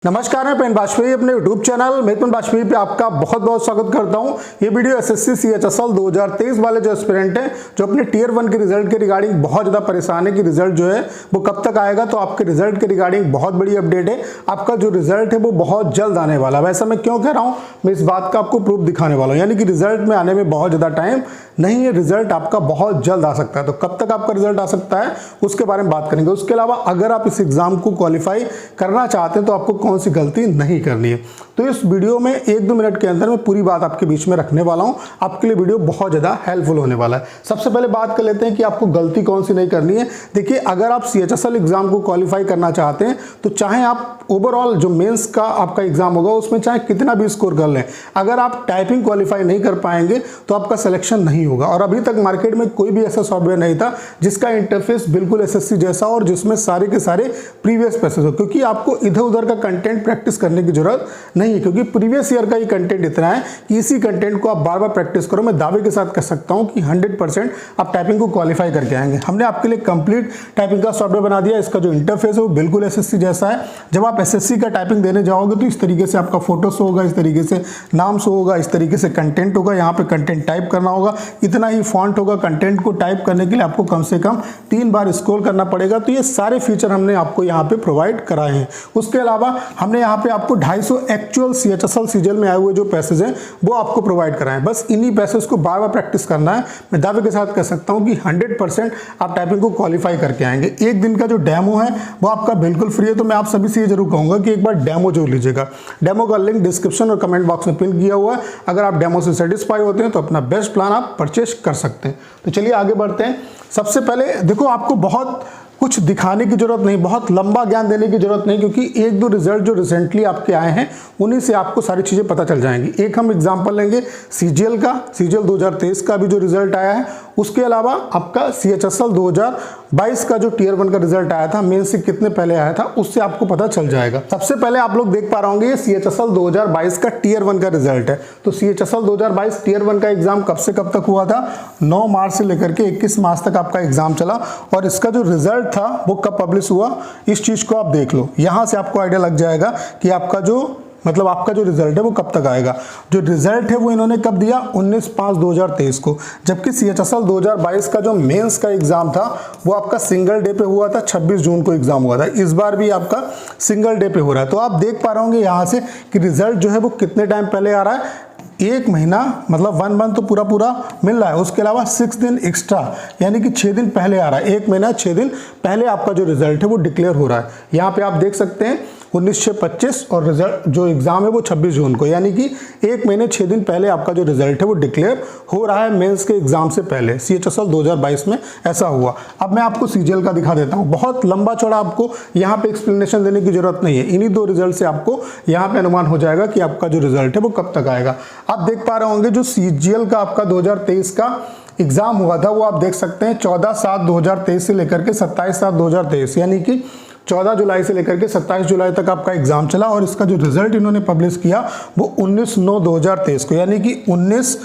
नमस्कार, मैं पेन बाजपेयी अपने YouTube चैनल मेतमन बाजपेयी पे आपका बहुत बहुत स्वागत करता हूं। ये वीडियो एसएससी CHSL 2023 वाले जो एस्पिरेंट हैं जो अपने टियर 1 के रिजल्ट के रिगार्डिंग बहुत ज़्यादा परेशान है कि रिजल्ट जो है वो कब तक आएगा। तो आपके रिजल्ट के रिगार्डिंग बहुत बड़ी अपडेट है। आपका जो रिजल्ट है वो बहुत जल्द आने वाला है। वैसा मैं क्यों कह रहा हूँ, मैं इस बात का आपको प्रूफ दिखाने वाला हूँ। यानी कि रिजल्ट में आने में बहुत ज़्यादा टाइम नहीं है, रिजल्ट आपका बहुत जल्द आ सकता है। तो कब तक आपका रिजल्ट आ सकता है उसके बारे में बात करेंगे। उसके अलावा अगर आप इस एग्जाम को क्वालिफाई करना चाहते हैं तो आपको कौन सी गलती नहीं करनी है। तो इस वीडियो में 1-2 मिनट के अंदर मैं पूरी बात आपके बीच में रखने वाला हूं। आपके लिए वीडियो बहुत ज़्यादा हेल्पफुल होने वाला है। सबसे पहले बात कर लेते हैं कि आपको गलती कौन सी नहीं करनी है। देखिए, अगर आप CHSL एग्जाम को क्वालिफाई करना चाहते हैं तो चाहे आप ओवरऑल जो मेंस का आपका एग्जाम होगा उसमें चाहे कितना भी स्कोर कर लें, अगर आप टाइपिंग क्वालिफाई नहीं कर पाएंगे तो आपका सिलेक्शन नहीं होगा। और अभी तक मार्केट में कोई भी ऐसा सॉफ्टवेयर नहीं था जिसका इंटरफेस बिल्कुल SSC जैसा और जिसमें सारे के सारे प्रीवियस पैसेज हो, क्योंकि आपको इधर उधर का कंटेंट प्रैक्टिस करने की जरूरत नहीं है, क्योंकि प्रीवियस ईयर का ही कंटेंट इतना है कि इसी कंटेंट को आप बार बार प्रैक्टिस करो। मैं दावे के साथ कह सकता हूं कि 100% आप टाइपिंग को क्वालिफाई करके आएंगे। हमने आपके लिए कंप्लीट टाइपिंग का सॉफ्टवेयर बना दिया। इसका जो इंटरफेस है वो बिल्कुल SSC जैसा है। जब आप SSC का टाइपिंग देने जाओगे तो इस तरीके से आपका फोटो शो होगा, इस तरीके से नाम शो होगा, इस तरीके से कंटेंट होगा। यहाँ पे कंटेंट टाइप करना होगा, इतना ही फॉन्ट होगा। कंटेंट को टाइप करने के लिए आपको कम से कम 3 बार स्क्रॉल करना पड़ेगा। तो ये सारे फीचर हमने आपको यहाँ पे प्रोवाइड कराए हैं। उसके अलावा हमने यहाँ पे आपको 250 एक्चुअल CHSL सीजीएल में आए हुए जो पैसेज हैं वो आपको प्रोवाइड कराएं। बस इन्हीं पैसेज को बार बार प्रैक्टिस करना है। मैं दावे के साथ कह सकता हूं कि 100% आप टाइपिंग को क्वालिफाई करके आएंगे। एक दिन का जो डेमो है वो आपका बिल्कुल फ्री है। तो मैं आप सभी से ये जरूर कहूंगा कि एक बार डेमो जरूर लीजिएगा। डेमो का लिंक डिस्क्रिप्शन और कमेंट बॉक्स में पिन किया हुआ है। अगर आप डेमो से सेटिस्फाई होते हैं तो अपना बेस्ट प्लान आप परचेज कर सकते हैं। तो चलिए आगे बढ़ते हैं। सबसे पहले देखो, आपको बहुत कुछ दिखाने की जरूरत नहीं, बहुत लंबा ज्ञान देने की जरूरत नहीं, क्योंकि 1-2 रिजल्ट जो रिसेंटली आपके आए हैं उन्हीं से आपको सारी चीज़ें पता चल जाएंगी। एक हम एग्जांपल लेंगे CGL का, CGL 2023 का भी जो रिजल्ट आया है। उसके अलावा आपका CHSL 2022 का जो टियर 1 का रिजल्ट आया था, मेन से कितने पहले आया था, उससे आपको पता चल जाएगा। सबसे पहले आप लोग देख पा रहे होंगे ये CHSL 2022 का टियर 1 का रिजल्ट है। तो CHSL 2022 टियर 1 का एग्जाम कब से कब तक हुआ था? 9 मार्च से लेकर के 21 मार्च तक आपका एग्जाम चला। और इसका जो रिजल्ट था वो कब पब्लिश हुआ, इस चीज को आप देख लो। यहां से आपको आइडिया लग जाएगा कि आपका जो रिजल्ट है वो कब तक आएगा। जो रिजल्ट है वो इन्होंने कब दिया? 19/5/2023 को। जबकि CHSL 2022 का जो मेंस का एग्जाम था वो आपका सिंगल डे पे हुआ था, 26 जून को एग्जाम हुआ था। इस बार भी आपका सिंगल डे पे हो रहा है। तो आप देख पा रहे होंगे यहाँ से कि रिजल्ट जो है वो कितने टाइम पहले आ रहा है। 1 महीना मतलब 1 मंथ तो पूरा मिल रहा है। उसके अलावा 6 दिन एक्स्ट्रा यानी कि 6 दिन पहले आ रहा है। 1 महीना 6 दिन पहले आपका जो रिजल्ट है वो डिक्लेयर हो रहा है। यहाँ पे आप देख सकते हैं 19/6/25 और रिजल्ट जो एग्जाम है वो 26 जून को, यानी कि 1 महीने 6 दिन पहले आपका जो रिजल्ट है वो डिक्लेयर हो रहा है मेंस के एग्जाम से पहले। CHSL 2022 में ऐसा हुआ। अब मैं आपको CGL का दिखा देता हूँ। बहुत लंबा चौड़ा आपको यहाँ पे एक्सप्लेनेशन देने की जरूरत नहीं है। इन्हीं 2 रिजल्ट से आपको यहाँ पे अनुमान हो जाएगा कि आपका जो रिजल्ट है वो कब तक आएगा। आप देख पा रहे होंगे जो CGL का आपका 2023 का एग्जाम हुआ था वो आप देख सकते हैं 14/7/2023 से लेकर के 27/7/2023, यानी कि 14 जुलाई से लेकर के 27 जुलाई तक आपका एग्जाम चला। और इसका जो रिजल्ट इन्होंने पब्लिश किया वो 19/9/2023 को, यानी कि 19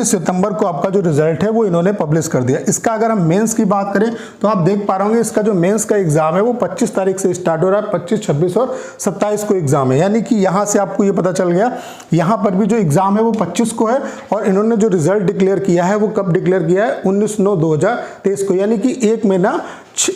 सितंबर को आपका जो रिजल्ट है वो इन्होंने पब्लिश कर दिया। इसका अगर हम मेंस की बात करें तो आप देख पा रहे होंगे इसका जो मेंस का एग्जाम है वो 25 तारीख से स्टार्ट हो रहा है। 25, 26 और 27 को एग्जाम है, यानी कि यहाँ से आपको ये पता चल गया यहाँ पर भी जो एग्जाम है वो 25 को है। और इन्होंने जो रिजल्ट डिक्लेयर किया है वो कब डिक्लेयर किया है? 19/9/2023 को, यानी कि 1 महीना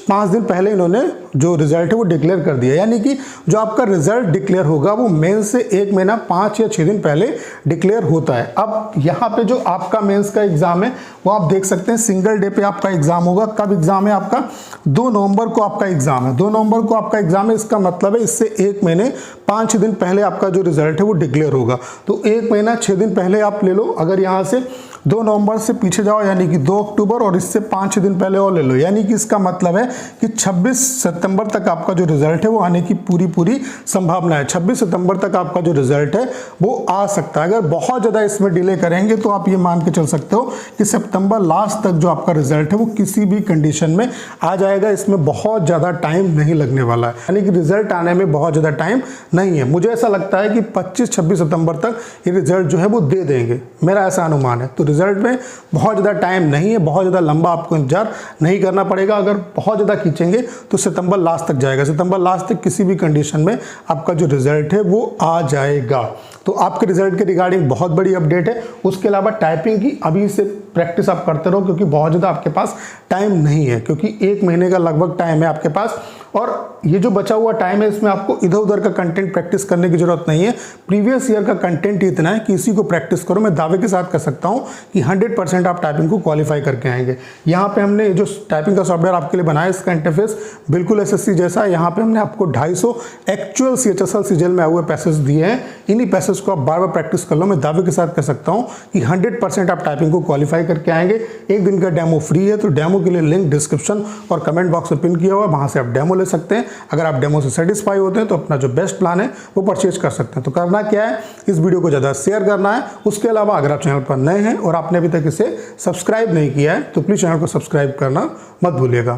5 दिन पहले इन्होंने जो रिजल्ट है वो डिक्लेयर कर दिया। यानी कि जो आपका रिजल्ट डिक्लेयर होगा वो मेंस से 1 महीना 5 या 6 दिन पहले डिक्लेयर होता है। अब यहाँ पे जो आपका मेंस का एग्जाम है वो आप देख सकते हैं सिंगल डे पे आपका एग्जाम होगा। कब एग्जाम है आपका? 2 नवंबर को आपका एग्जाम है। 2 नवंबर को आपका एग्जाम है। इसका मतलब है इससे 1 महीने 5 दिन पहले आपका जो रिजल्ट है वो डिक्लेयर होगा। तो 1 महीना 6 दिन पहले आप ले लो। अगर यहाँ से 2 नवंबर से पीछे जाओ यानी कि 2 अक्टूबर और इससे 5 दिन पहले और ले लो, यानी कि इसका मतलब है कि 26 सितंबर तक आपका जो रिजल्ट है वो आने की पूरी संभावना है। 26 सितंबर तक आपका जो रिजल्ट है वो आ सकता है। अगर बहुत ज़्यादा इसमें डिले करेंगे तो आप ये मान के चल सकते हो कि सितंबर लास्ट तक जो आपका रिजल्ट है वो किसी भी कंडीशन में आ जाएगा। इसमें बहुत ज़्यादा टाइम नहीं लगने वाला है, यानी कि रिजल्ट आने में बहुत ज़्यादा टाइम नहीं है। मुझे ऐसा लगता है कि 25-26 सितंबर तक ये रिजल्ट जो है वो दे देंगे, मेरा ऐसा अनुमान है। तो रिजल्ट में बहुत ज़्यादा टाइम नहीं है, बहुत ज़्यादा लंबा आपको इंतजार नहीं करना पड़ेगा। अगर बहुत ज़्यादा खींचेंगे तो सितंबर लास्ट तक जाएगा। सितंबर लास्ट तक किसी भी कंडीशन में आपका जो रिजल्ट है वो आ जाएगा। तो आपके रिजल्ट के रिगार्डिंग बहुत बड़ी अपडेट है। उसके अलावा टाइपिंग की अभी से प्रैक्टिस आप करते रहो, क्योंकि बहुत ज़्यादा आपके पास टाइम नहीं है, क्योंकि 1 महीने का लगभग टाइम है आपके पास। और ये जो बचा हुआ टाइम है इसमें आपको इधर उधर का कंटेंट प्रैक्टिस करने की जरूरत नहीं है। प्रीवियस ईयर का कंटेंट ही इतना है कि इसी को प्रैक्टिस करो। मैं दावे के साथ कह सकता हूँ कि 100% आप टाइपिंग को क्वालिफाई करके आएंगे। यहाँ पे हमने जो टाइपिंग का सॉफ्टवेयर आपके लिए बनाया, इसका इंटरफेस बिल्कुल एसएससी जैसा है। यहाँ पे हमने आपको 250 एक्चुअल CHSL सीजीएल में आए हुए पैसेज दिए हैं। इन्हीं पैसेज को आप बार बार प्रैक्टिस कर लो। मैं दावे के साथ कह सकता हूँ कि 100% आप टाइपिंग को क्वालिफाई करके आएंगे। 1 दिन का डेमो फ्री है, तो डेमो के लिए लिंक डिस्क्रिप्शन और कमेंट बॉक्स में पिन किया हुआ है, वहाँ से आप डेमो ले सकते हैं। अगर आप डेमो से सेटिस्फाई होते हैं तो अपना जो बेस्ट प्लान है वो परचेज कर सकते हैं। तो करना क्या है, इस वीडियो को ज़्यादा शेयर करना है। उसके अलावा अगर आप चैनल पर नए हैं और आपने अभी तक इसे सब्सक्राइब नहीं किया है तो प्लीज़ चैनल को सब्सक्राइब करना मत भूलिएगा।